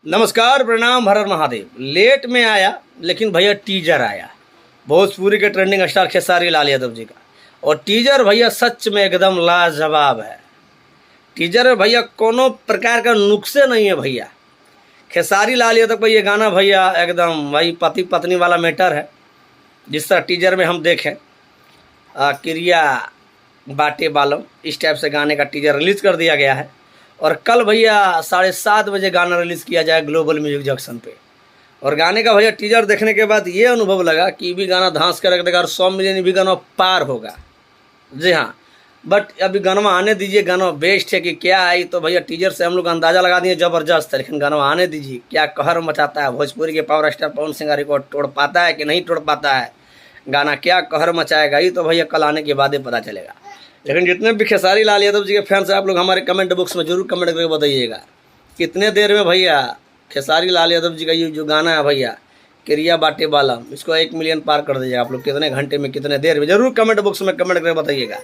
नमस्कार, प्रणाम, हर हर महादेव। लेट में आया लेकिन भैया टीजर आया भोजपुरी के ट्रेंडिंग स्टार खेसारी लाल यादव जी का। और टीजर भैया सच में एकदम लाजवाब है। टीजर में भैया कोनो प्रकार का नुक्से नहीं है भैया। खेसारी लाल यादव का ये गाना भैया एकदम भाई पति पत्नी वाला मैटर है। जिस तरह टीजर में हम देखें क्रिया बाटे बालम, इस टाइप से गाने का टीजर रिलीज़ कर दिया गया है। और कल भैया 7:30 बजे गाना रिलीज़ किया जाए ग्लोबल म्यूजिक जंक्शन पे। और गाने का भैया टीजर देखने के बाद ये अनुभव लगा कि भी गाना धांस कर रख देगा और 100 मिलियन भी गाना पार होगा। जी हाँ, बट अभी गाना आने दीजिए। गाना बेस्ट है कि क्या आई तो भैया टीजर से हम लोग अंदाज़ा लगा दिए ज़बरदस्त है। लेकिन गाना आने दीजिए, क्या कहर मचाता है। भोजपुरी के power star Pawan Singh record तोड़ पाता है कि नहीं तोड़ पाता है। गाना क्या कहर मचाएगा ये तो भैया कल आने के बाद ही पता चलेगा। लेकिन जितने भी खेसारी लाल यादव जी के फैंस हैं, आप लोग हमारे कमेंट बॉक्स में जरूर कमेंट करके बताइएगा कितने देर में भैया खेसारी लाल यादव जी का ये जो गाना है भैया क्रिया बाटे बालम, इसको 1 मिलियन पार कर दीजिएगा। आप लोग कितने घंटे में कितने देर में जरूर कमेंट बॉक्स में कमेंट करके बताइएगा।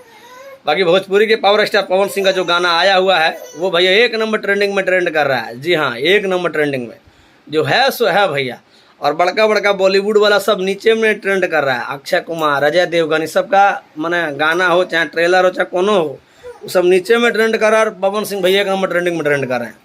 बाकी भोजपुरी के पावर स्टार पवन सिंह का जो गाना आया हुआ है वो भैया 1 नंबर ट्रेंडिंग में ट्रेंड कर रहा है। जी हाँ, 1 नंबर ट्रेंडिंग में जो है सो है भैया। और बड़का बड़का बॉलीवुड वाला सब नीचे में ट्रेंड कर रहा है। अक्षय कुमार, अजय देवगन, इस सब का माने गाना हो चाहे ट्रेलर हो चाहे कोनो हो, वो सब नीचे में ट्रेंड कर रहा है। और पवन सिंह भैया 1 नंबर ट्रेंडिंग में ट्रेंड कर रहे हैं।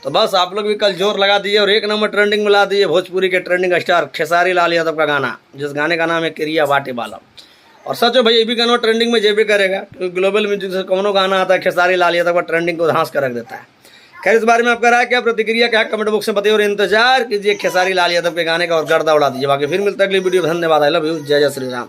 तो बस आप लोग भी कल जोर लगा दीजिए और 1 नंबर ट्रेंडिंग में ला दीजिए भोजपुरी के ट्रेंडिंग स्टार खेसारी लाल यादव का गाना, जिस गाने का नाम है क्रिया बाटे बालम। और सच में भैया ये भी गाना ट्रेंडिंग में जेबे करेगा, क्योंकि ग्लोबल म्यूजिक से कोनो गाना आता है खेसारी लाल यादव का ट्रेंडिंग को धांस कर रख देता है। खैर, इस बारे में आपका राय क्या, प्रतिक्रिया क्या, कमेंट बॉक्स में बताइए। और इंतजार कीजिए खेसारी लाल यादव के गाने का और गर्दा उड़ा दीजिए। बाकी फिर मिलता है अगली वीडियो। धन्यवाद। I love you. जय जय श्री राम।